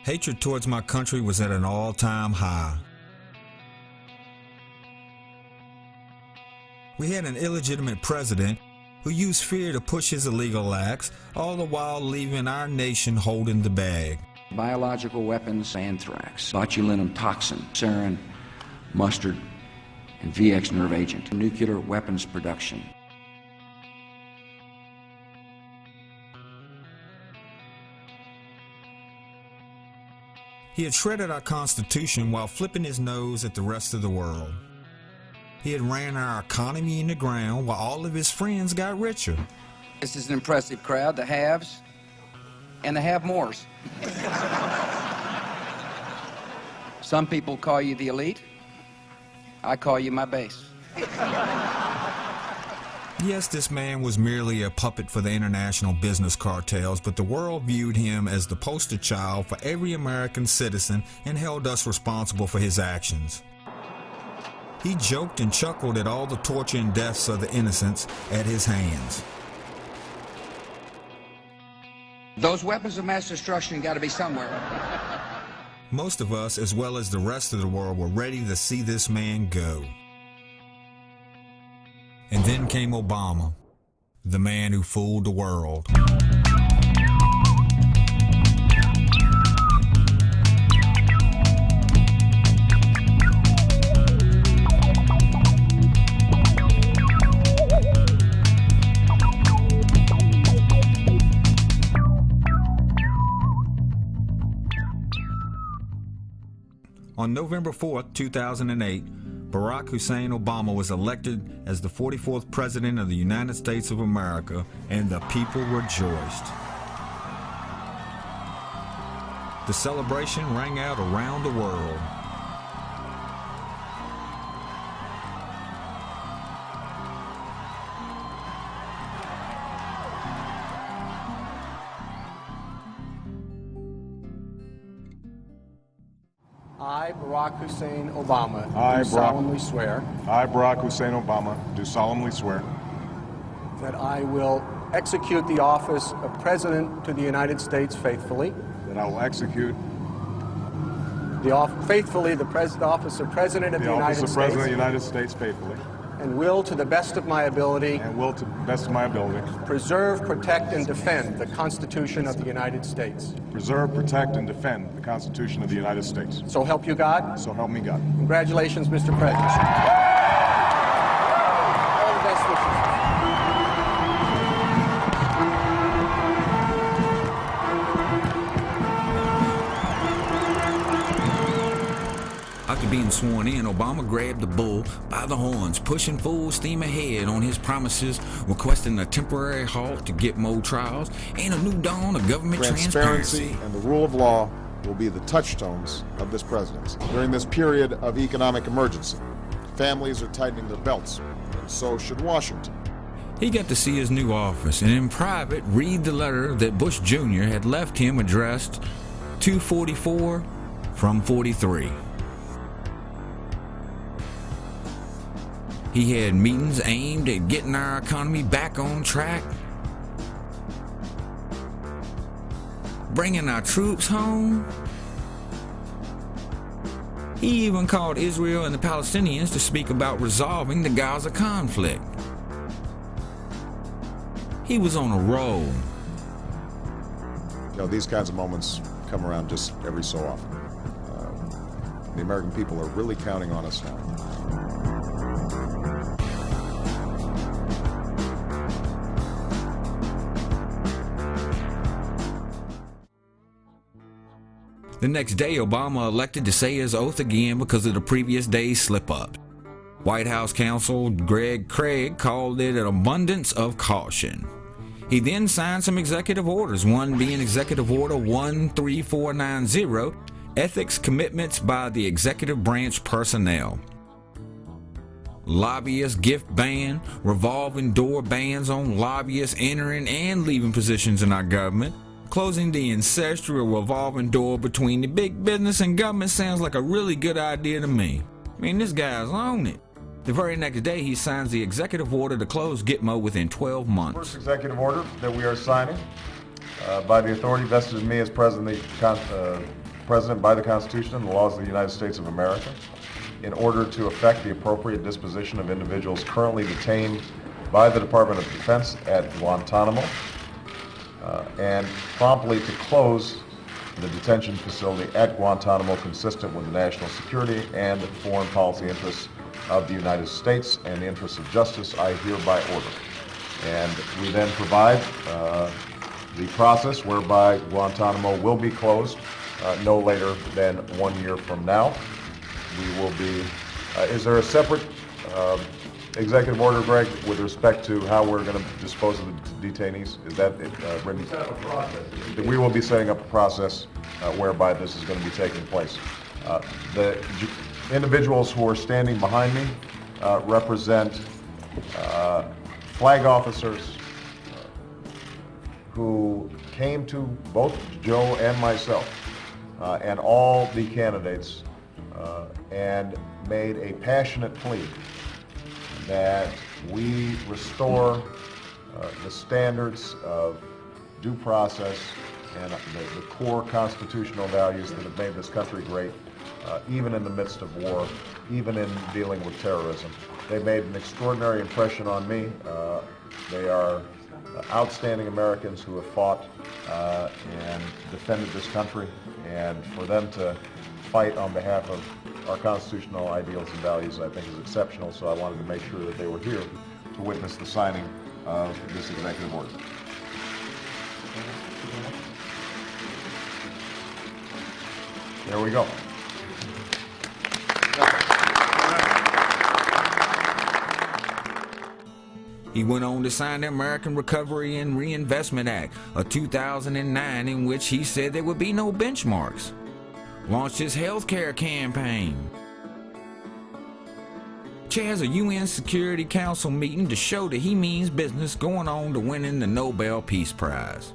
Hatred towards my country was at an all-time high. We had an illegitimate president who used fear to push his illegal acts, all the while leaving our nation holding the bag. Biological weapons, anthrax, botulinum toxin, sarin, mustard, and VX nerve agent, nuclear weapons production. He had shredded our Constitution while flipping his nose at the rest of the world. He had ran our economy in the ground while all of his friends got richer. This is an impressive crowd, the haves and the have-mores. Some people call you the elite. I call you my base. Yes, this man was merely a puppet for the international business cartels, but the world viewed him as the poster child for every American citizen and held us responsible for his actions. He joked and chuckled at all the torture and deaths of the innocents at his hands. Those weapons of mass destruction got to be somewhere. Most of us, as well as the rest of the world, were ready to see this man go. And then came Obama, the man who fooled the world. On November 4th, 2008, Barack Hussein Obama was elected as the 44th President of the United States of America, and the people rejoiced. The celebration rang out around the world. I, Barack Hussein Obama, do solemnly swear. I, Barack Hussein Obama, do solemnly swear. That I will execute the office of President to the United States faithfully. That I will execute the office of President of the United States. President of the United States faithfully. And will, to the best of my ability. And will, to the best of my ability. Preserve, protect, and defend the Constitution of the United States. Preserve, protect, and defend the Constitution of the United States. So help you God. So help me God. Congratulations, Mr. President. All the best wishes. After being sworn in, Obama grabbed the bull by the horns, pushing full steam ahead on his promises, requesting a temporary halt to get more trials and a new dawn of government transparency. And the rule of law will be the touchstones of this presidency. During this period of economic emergency, families are tightening their belts, and so should Washington. He got to see his new office and in private read the letter that Bush Jr. had left him addressed 244 from 43. He had meetings aimed at getting our economy back on track, bringing our troops home. He even called Israel and the Palestinians to speak about resolving the Gaza conflict. He was on a roll. You know, these kinds of moments come around just every so often. The American people are really counting on us now. The next day, Obama elected to say his oath again because of the previous day's slip-up. White House counsel Greg Craig called it an abundance of caution. He then signed some executive orders, one being Executive Order 13490, Ethics Commitments by the Executive Branch Personnel. Lobbyist gift ban, revolving door bans on lobbyists entering and leaving positions in our government, closing the ancestral revolving door between the big business and government sounds like a really good idea to me. I mean, this guy's on it. The very next day, he signs the executive order to close Gitmo within 12 months. First executive order that we are signing by the authority vested in me as President of the President, by the Constitution and the laws of the United States of America, in order to effect the appropriate disposition of individuals currently detained by the Department of Defense at Guantanamo, and promptly to close the detention facility at Guantanamo consistent with the national security and foreign policy interests of the United States and the interests of justice, I hereby order. And we then provide the process whereby Guantanamo will be closed no later than 1 year from now. We will be, is there a separate executive order, Greg, with respect to how we're going to dispose of the detainees? Is that written? Set up a process. We will be setting up a process whereby this is going to be taking place. The individuals who are standing behind me represent flag officers who came to both Joe and myself and all the candidates and made a passionate plea that we restore the standards of due process and the core constitutional values that have made this country great, even in the midst of war, even in dealing with terrorism. They made an extraordinary impression on me. They are outstanding Americans who have fought and defended this country, and for them to fight on behalf of our constitutional ideals and values, I think, is exceptional. So I wanted to make sure that they were here to witness the signing of this executive order. There we go. He went on to sign the American Recovery and Reinvestment Act of 2009, in which he said there would be no benchmarks. Launched his health care campaign. Chairs a UN Security Council meeting to show that he means business, going on to winning the Nobel Peace Prize.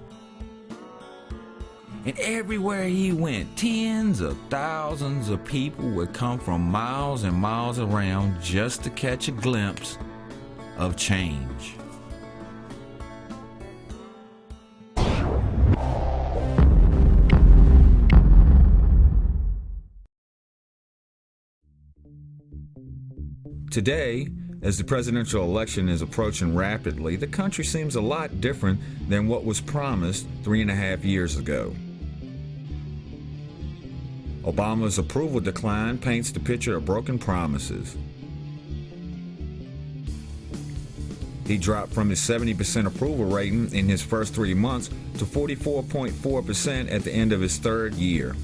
And everywhere he went, tens of thousands of people would come from miles and miles around just to catch a glimpse of change. Today, as the presidential election is approaching rapidly, the country seems a lot different than what was promised 3.5 years ago. Obama's approval decline paints the picture of broken promises. He dropped from his 70% approval rating in his first 3 months to 44.4% at the end of his third year.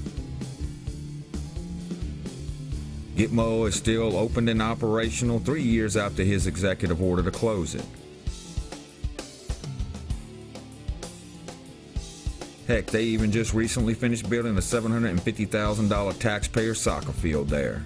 Gitmo is still open and operational 3 years after his executive order to close it. Heck, they even just recently finished building a $750,000 taxpayer soccer field there.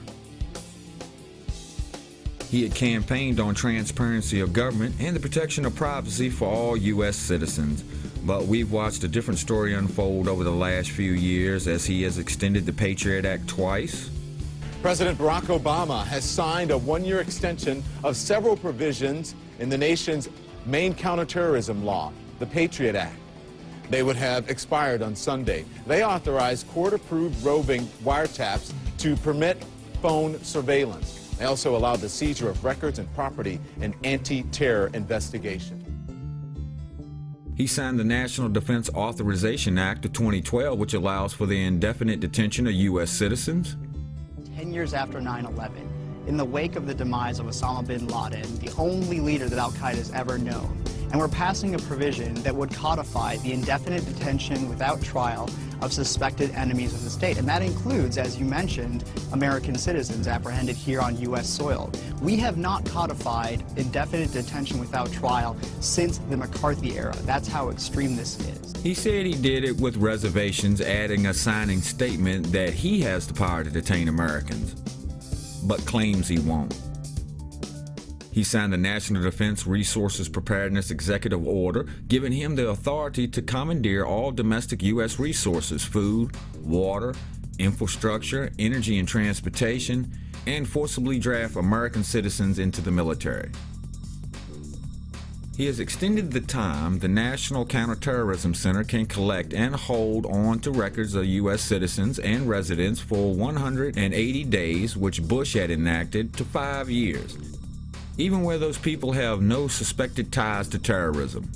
He had campaigned on transparency of government and the protection of privacy for all U.S. citizens, but we've watched a different story unfold over the last few years as he has extended the Patriot Act twice. President Barack Obama has signed a one-year extension of several provisions in the nation's main counterterrorism law, the Patriot Act. They would have expired on Sunday. They authorized court-approved roving wiretaps to permit phone surveillance. They also allowed the seizure of records and property in anti-terror investigation. He signed the National Defense Authorization Act of 2012, which allows for the indefinite detention of U.S. citizens. 10 years after 9/11, in the wake of the demise of Osama bin Laden, the only leader that al-Qaeda has ever known. And we're passing a provision that would codify the indefinite detention without trial of suspected enemies of the state. And that includes, as you mentioned, American citizens apprehended here on U.S. soil. We have not codified indefinite detention without trial since the McCarthy era. That's how extreme this is. He said he did it with reservations, adding a signing statement that he has the power to detain Americans, but claims he won't. He signed the National Defense Resources Preparedness Executive Order, giving him the authority to commandeer all domestic U.S. resources, food, water, infrastructure, energy and transportation, and forcibly draft American citizens into the military. He has extended the time the National Counterterrorism Center can collect and hold on to records of U.S. citizens and residents for 180 days, which Bush had enacted, to 5 years, even where those people have no suspected ties to terrorism.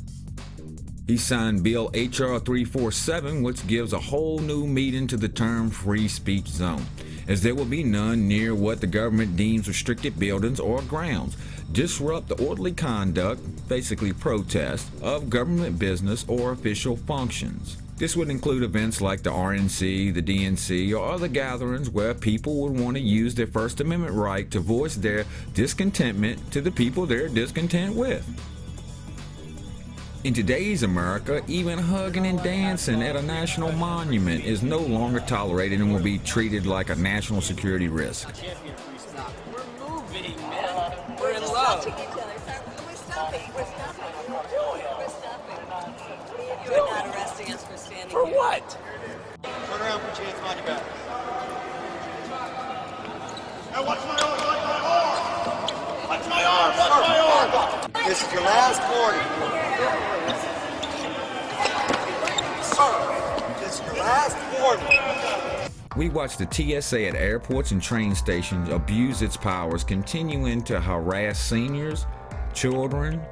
He signed Bill H.R. 347, which gives a whole new meaning to the term free speech zone, as there will be none near what the government deems restricted buildings or grounds, disrupt the orderly conduct, basically protest, of government business or official functions. This would include events like the RNC, the DNC, or other gatherings where people would want to use their First Amendment right to voice their discontentment to the people they're discontent with. In today's America, even hugging and dancing at a national monument is no longer tolerated and will be treated like a national security risk. We're moving, man. We're in love. We're stopping. We're stopping. We're stopping. You're not arresting us for standing here. For what? Turn around, put your hands behind your back. Hey, watch my arm! Watch my arm! Watch my arm! Watch my arm! This is your last warning. Sir, this is your last warning. We watch the TSA at airports and train stations abuse its powers, continuing to harass seniors, children,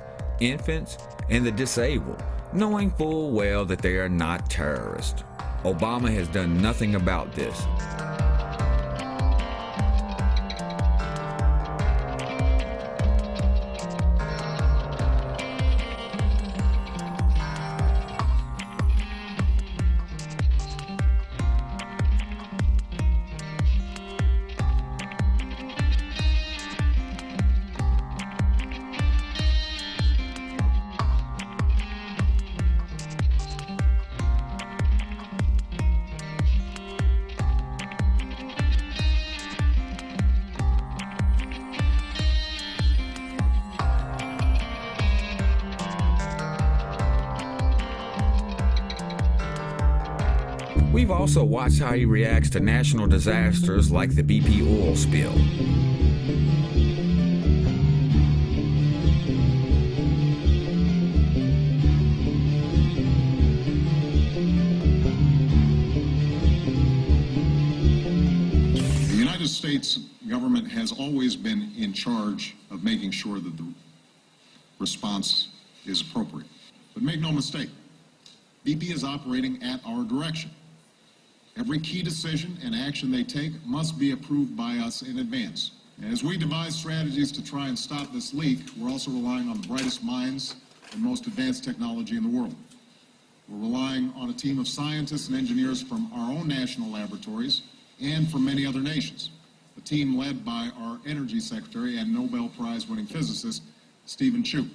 infants, and the disabled, knowing full well that they are not terrorists. Obama has done nothing about this. We've also watched how he reacts to national disasters like the BP oil spill. The United States government has always been in charge of making sure that the response is appropriate. But make no mistake, BP is operating at our direction. Every key decision and action they take must be approved by us in advance. As we devise strategies to try and stop this leak, we're also relying on the brightest minds and most advanced technology in the world. We're relying on a team of scientists and engineers from our own national laboratories and from many other nations. A team led by our Energy Secretary and Nobel Prize-winning physicist, Stephen Chu.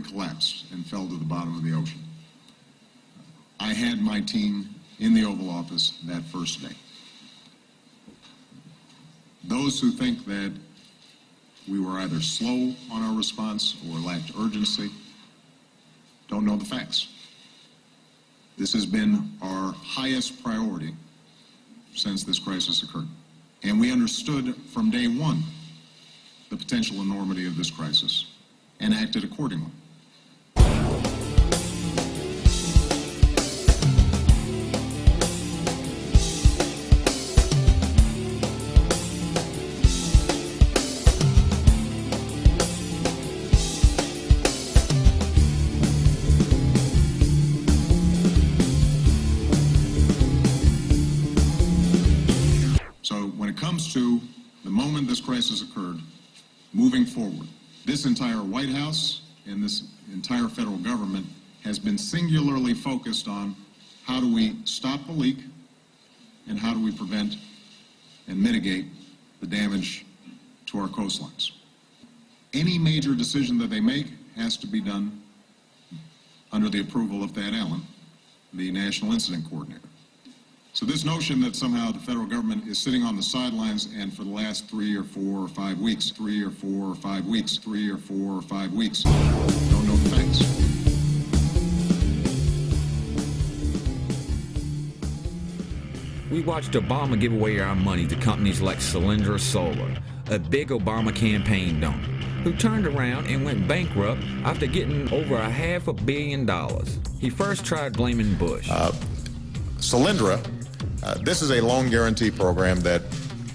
Collapsed and fell to the bottom of the ocean. I had my team in the Oval Office that first day. Those who think that we were either slow on our response or lacked urgency don't know the facts. This has been our highest priority since this crisis occurred. And we understood from day one the potential enormity of this crisis and acted accordingly. To the moment this crisis occurred, moving forward, this entire White House and this entire federal government has been singularly focused on how do we stop the leak and how do we prevent and mitigate the damage to our coastlines. Any major decision that they make has to be done under the approval of Thad Allen, the National Incident Coordinator. So this notion that somehow the federal government is sitting on the sidelines and for the last 3 or 4 or 5 weeks, 3 or 4 or 5 weeks, 3 or 4 or 5 weeks, don't know the facts. We watched Obama give away our money to companies like Solyndra Solar, a big Obama campaign donor, who turned around and went bankrupt after getting over $500 million. He first tried blaming Bush. Solyndra, this is a loan guarantee program that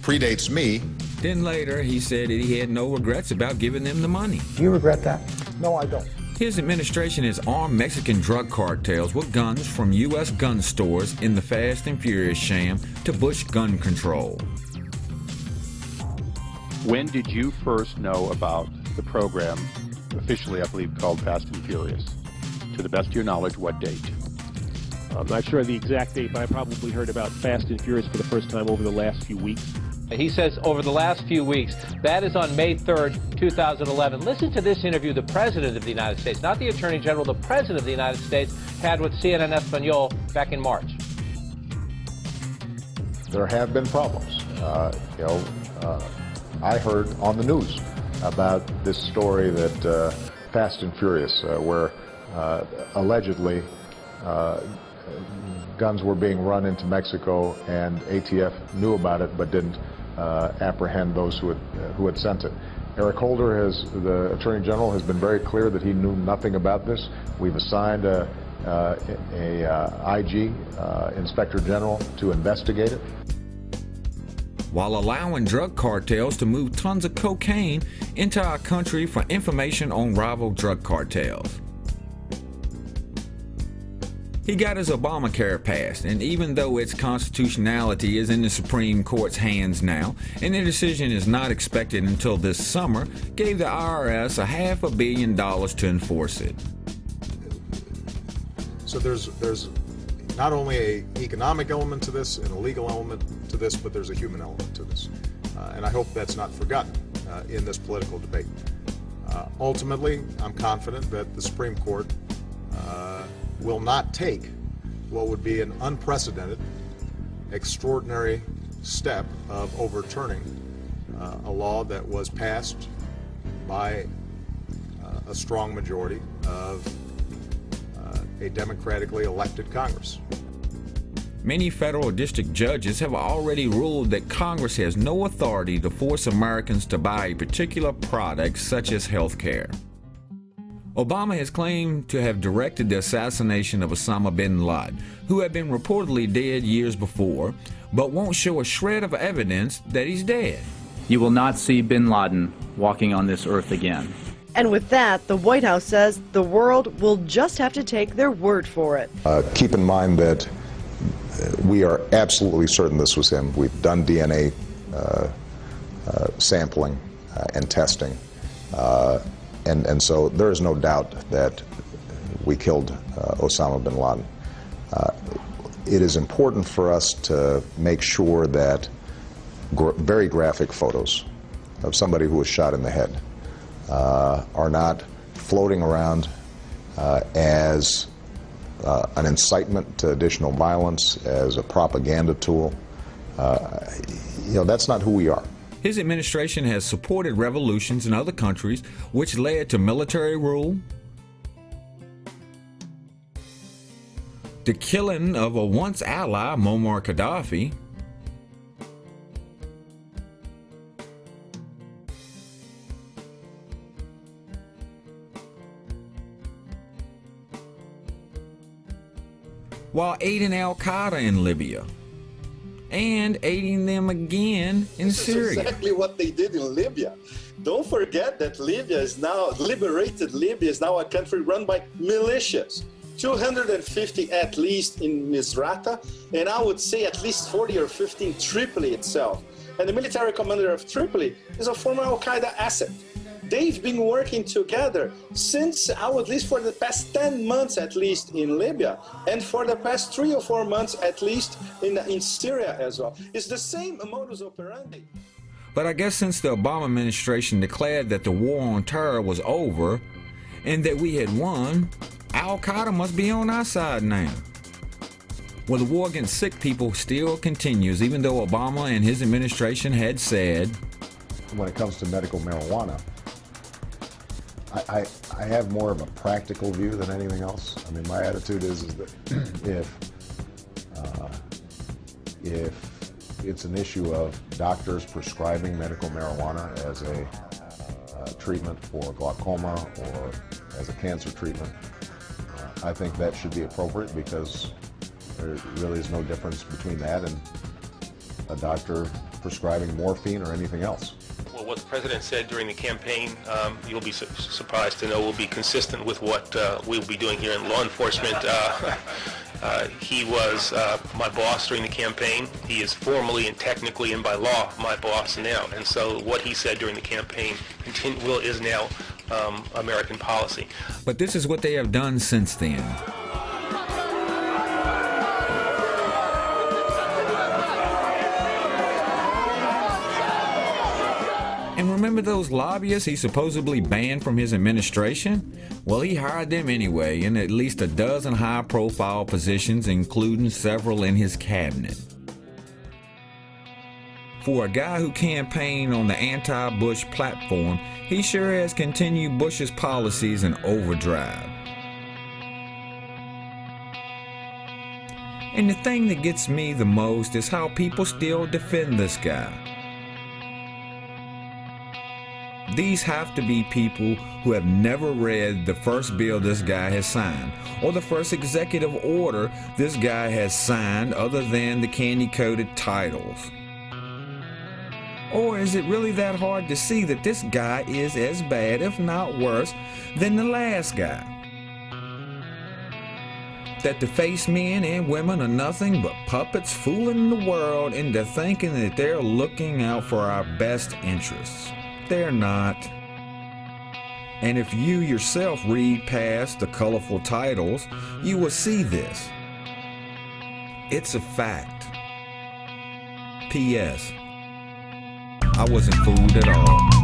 predates me. Then later, he said that he had no regrets about giving them the money. Do you regret that? No, I don't. His administration has armed Mexican drug cartels with guns from U.S. gun stores in the Fast and Furious sham to Bush gun control. When did you first know about the program, officially I believe called Fast and Furious? To the best of your knowledge, what date? I'm not sure the exact date, but I probably heard about Fast and Furious for the first time over the last few weeks. He says over the last few weeks. That is on May 3rd, 2011. Listen to this interview the President of the United States, not the Attorney General, the President of the United States, had with CNN Espanol back in March. There have been problems. I heard on the news about this story that Fast and Furious, where allegedly guns were being run into Mexico, and ATF knew about it but didn't apprehend those who had sent it. Eric Holder, the Attorney General, has been very clear that he knew nothing about this. We've assigned a IG, Inspector General, to investigate it. While allowing drug cartels to move tons of cocaine into our country for information on rival drug cartels. He got his Obamacare passed, and even though its constitutionality is in the Supreme Court's hands now, and the decision is not expected until this summer, gave the IRS $500 million to enforce it. So there's not only an economic element to this and a legal element to this, but there's a human element to this. And I hope that's not forgotten in this political debate. Ultimately, I'm confident that the Supreme Court will not take what would be an unprecedented, extraordinary step of overturning a law that was passed by a strong majority of a democratically elected Congress. Many federal district judges have already ruled that Congress has no authority to force Americans to buy a particular product such as health care. Obama has claimed to have directed the assassination of Osama bin Laden, who had been reportedly dead years before, but won't show a shred of evidence that he's dead. You will not see bin Laden walking on this earth again. And with that, the White House says the world will just have to take their word for it. Keep in mind that we are absolutely certain this was him. We've done DNA sampling and testing. And so there is no doubt that we killed Osama bin Laden. It is important for us to make sure that very graphic photos of somebody who was shot in the head are not floating around as an incitement to additional violence, as a propaganda tool. That's not who we are. His administration has supported revolutions in other countries, which led to military rule, the killing of a once ally, Muammar Gaddafi, while aiding al-Qaeda in Libya, and aiding them again in Syria. This is exactly what they did in Libya. Don't forget that Libya is now, liberated Libya is now a country run by militias. 250 at least in Misrata, and I would say at least 40 or 50 in Tripoli itself. And the military commander of Tripoli is a former Al-Qaeda asset. They've been working together since, at least for the past 10 months at least in Libya, and for the past 3 or 4 months at least in Syria as well. It's the same modus operandi. But I guess since the Obama administration declared that the war on terror was over and that we had won, Al-Qaeda must be on our side now. Well, the war against sick people still continues, even though Obama and his administration had said, when it comes to medical marijuana, I have more of a practical view than anything else. I mean, my attitude is that if it's an issue of doctors prescribing medical marijuana as a treatment for glaucoma or as a cancer treatment, I think that should be appropriate, because there really is no difference between that and a doctor prescribing morphine or anything else. Well, what the president said during the campaign, you'll be surprised to know, will be consistent with what we'll be doing here in law enforcement. He was my boss during the campaign. He is formally and technically and by law my boss now. And so what he said during the campaign is now American policy. But this is what they have done since then. And remember those lobbyists he supposedly banned from his administration? Well, he hired them anyway in at least a dozen high-profile positions, including several in his cabinet. For a guy who campaigned on the anti-Bush platform, he sure has continued Bush's policies in overdrive. And the thing that gets me the most is how people still defend this guy. These have to be people who have never read the first bill this guy has signed, or the first executive order this guy has signed other than the candy-coated titles. Or is it really that hard to see that this guy is as bad, if not worse, than the last guy? That the face men and women are nothing but puppets fooling the world into thinking that they're looking out for our best interests. They're not. And if you yourself read past the colorful titles, you will see this. It's a fact. P.S. I wasn't fooled at all.